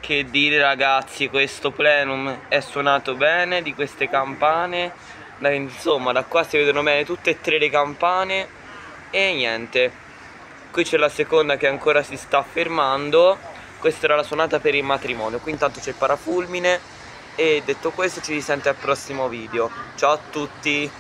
Che dire ragazzi, questo plenum è suonato bene di queste campane. Insomma, da qua si vedono bene tutte e tre le campane. E niente, qui c'è la seconda che ancora si sta fermando. Questa era la suonata per il matrimonio. Qui intanto c'è il parafulmine. E detto questo ci si sente al prossimo video. Ciao a tutti.